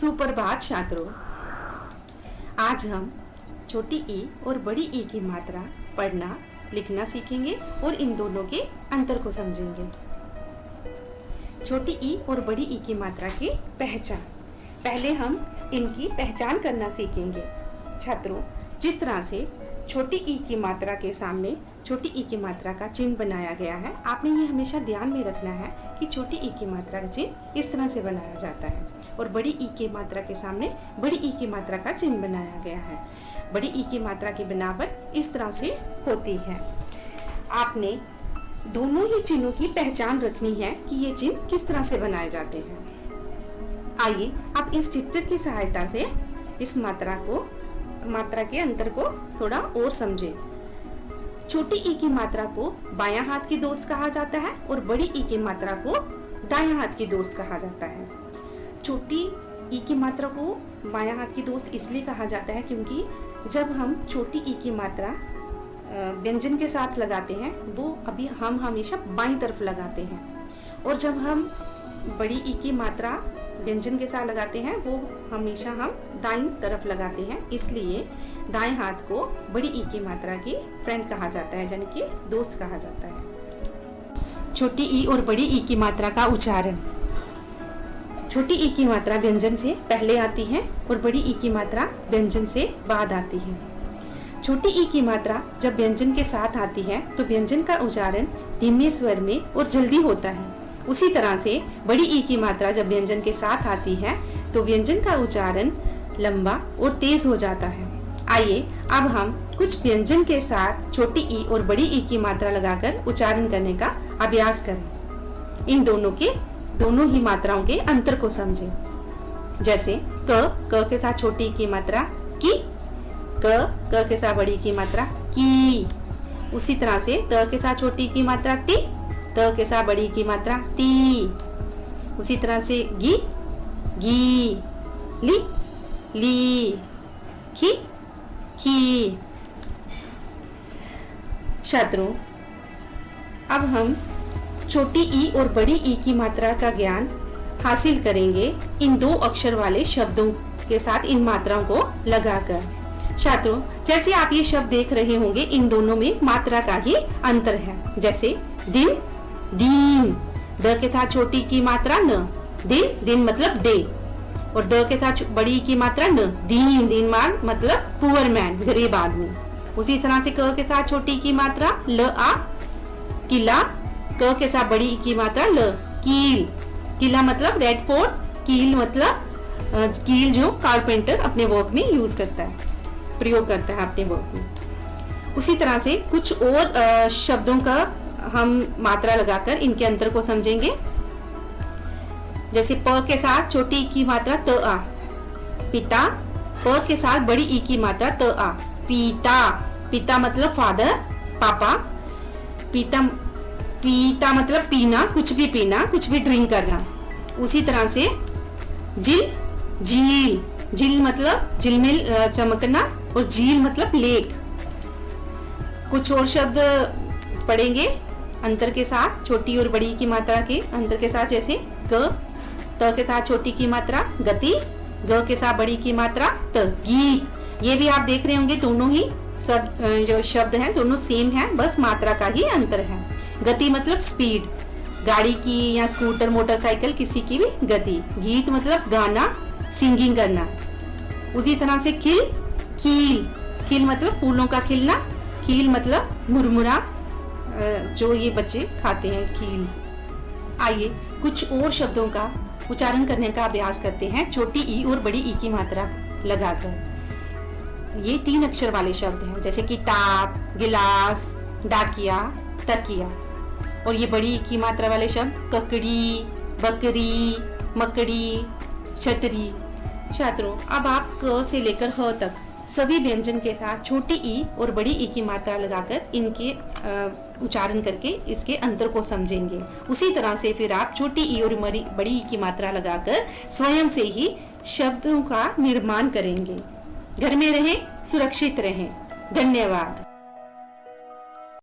सुप्रभात छात्रों। आज हम छोटी ई और बड़ी ई की मात्रा पढ़ना लिखना सीखेंगे और इन दोनों के अंतर को समझेंगे। छोटी ई और बड़ी ई की मात्रा की पहचान। पहले हम इनकी पहचान करना सीखेंगे। छात्रों, जिस तरह से छोटी ई की मात्रा के सामने छोटी ई की मात्रा का चिन्ह बनाया गया है, आपने ये हमेशा ध्यान में रखना है कि छोटी ई की मात्रा का चिन्ह इस तरह से बनाया जाता है और बड़ी ई की मात्रा के सामने बड़ी ई की मात्रा का चिन्ह बनाया गया है। बड़ी ई की मात्रा की बनावट इस तरह से होती है। आपने दोनों ही चिन्हों की पहचान रखनी है कि ये चिन्ह किस तरह से बनाए जाते हैं। आइए आप इस चित्र की सहायता से इस मात्रा के अंतर को थोड़ा और समझें। छोटी ई की मात्रा को बायां हाथ की दोस्त कहा जाता है और बड़ी ई की मात्रा को दायां हाथ की दोस्त कहा जाता है। छोटी ई की मात्रा को बायां हाथ की दोस्त इसलिए कहा जाता है क्योंकि जब हम छोटी ई की मात्रा व्यंजन के साथ लगाते हैं वो हम हमेशा बाईं तरफ लगाते हैं और जब हम बड़ी ई की मात्रा व्यंजन के साथ लगाते हैं वो हमेशा हम दाईं तरफ लगाते हैं। इसलिए दाएं हाथ को बड़ी ई की मात्रा की फ्रेंड कहा जाता है, यानी कि दोस्त कहा जाता है। छोटी ई और बड़ी ई की मात्रा का उच्चारण। छोटी ई की मात्रा व्यंजन से पहले आती है और बड़ी ई की मात्रा व्यंजन से बाद आती है। छोटी ई की मात्रा जब व्यंजन के साथ आती है तो व्यंजन का उच्चारण धीमे स्वर में और जल्दी होता है। उसी तरह से बड़ी ई की मात्रा जब व्यंजन के साथ आती है तो व्यंजन का उच्चारण लंबा और तेज हो जाता है। आइए अब हम कुछ व्यंजन के साथ छोटी ई और बड़ी ई की मात्रा लगाकर उच्चारण करने का अभ्यास करें। इन दोनों ही मात्राओं के अंतर को समझें। जैसे क के साथ छोटी ई की मात्रा की, क के साथ बड़ी की मात्रा की। उसी तरह से त के साथ छोटी की मात्रा ती, त के साथ बड़ी की मात्रा ती। उसी तरह से गी, ली, खी। छात्रों, अब हम छोटी ई और बड़ी ई की मात्रा का ज्ञान हासिल करेंगे इन दो अक्षर वाले शब्दों के साथ इन मात्राओं को लगाकर। छात्रों, जैसे आप ये शब्द देख रहे होंगे, इन दोनों में मात्रा का ही अंतर है। जैसे दिन, दीन। द के साथ छोटी की मात्रा न, दिन मतलब डे, और द के साथ बड़ी की मात्रा न, दीन मतलब पुअर मैन, गरीब आदमी। उसी तरह से क के साथ छोटी की मात्रा ल आ, किला। क के साथ बड़ी की मात्रा ल, कील। किला मतलब रेड फोर्ट, कील मतलब कील जो कारपेंटर अपने वर्क में यूज करता है, प्रयोग करता है अपने वर्क में। उसी तरह से कुछ और शब्दों का हम मात्रा लगाकर इनके अंतर को समझेंगे। जैसे प के साथ छोटी ई की मात्रा त आ, पिता। प के साथ बड़ी ई की मात्रा त आ, पिता मतलब फादर, पापा। पीता मतलब पीना, कुछ भी ड्रिंक करना। उसी तरह से झील मतलब झिलमिल चमकना, और झील मतलब लेक। कुछ और शब्द पढ़ेंगे अंतर के साथ, छोटी और बड़ी की मात्रा के अंतर के साथ। जैसे त के साथ छोटी की मात्रा गति, ग के साथ बड़ी की मात्रा त, गीत। ये भी आप देख रहे होंगे, दोनों ही सब जो शब्द हैं दोनों सेम हैं, बस मात्रा का ही अंतर है। गति मतलब स्पीड, गाड़ी की या स्कूटर, मोटरसाइकिल, किसी की भी गति। गीत मतलब गाना, सिंगिंग करना। उसी तरह से खील मतलब फूलों का खिलना, खील मतलब मुरमुरा जो ये बच्चे खाते हैं, खील। आइए कुछ और शब्दों का उच्चारण करने का अभ्यास करते हैं छोटी ई और बड़ी ई की मात्रा लगाकर। ये 3 अक्षर वाले शब्द हैं, जैसे किताब, गिलास, डाकिया, तकिया। और ये बड़ी ई की मात्रा वाले शब्द ककड़ी, बकरी, मकड़ी, छतरी। छात्रों, अब आप क से लेकर ह तक सभी व्यंजन के साथ छोटी ई और बड़ी ई की मात्रा लगाकर इनके उच्चारण करके इसके अंतर को समझेंगे। उसी तरह से फिर आप छोटी ई और बड़ी ई की मात्रा लगाकर स्वयं से ही शब्दों का निर्माण करेंगे। घर में रहें, सुरक्षित रहें। धन्यवाद।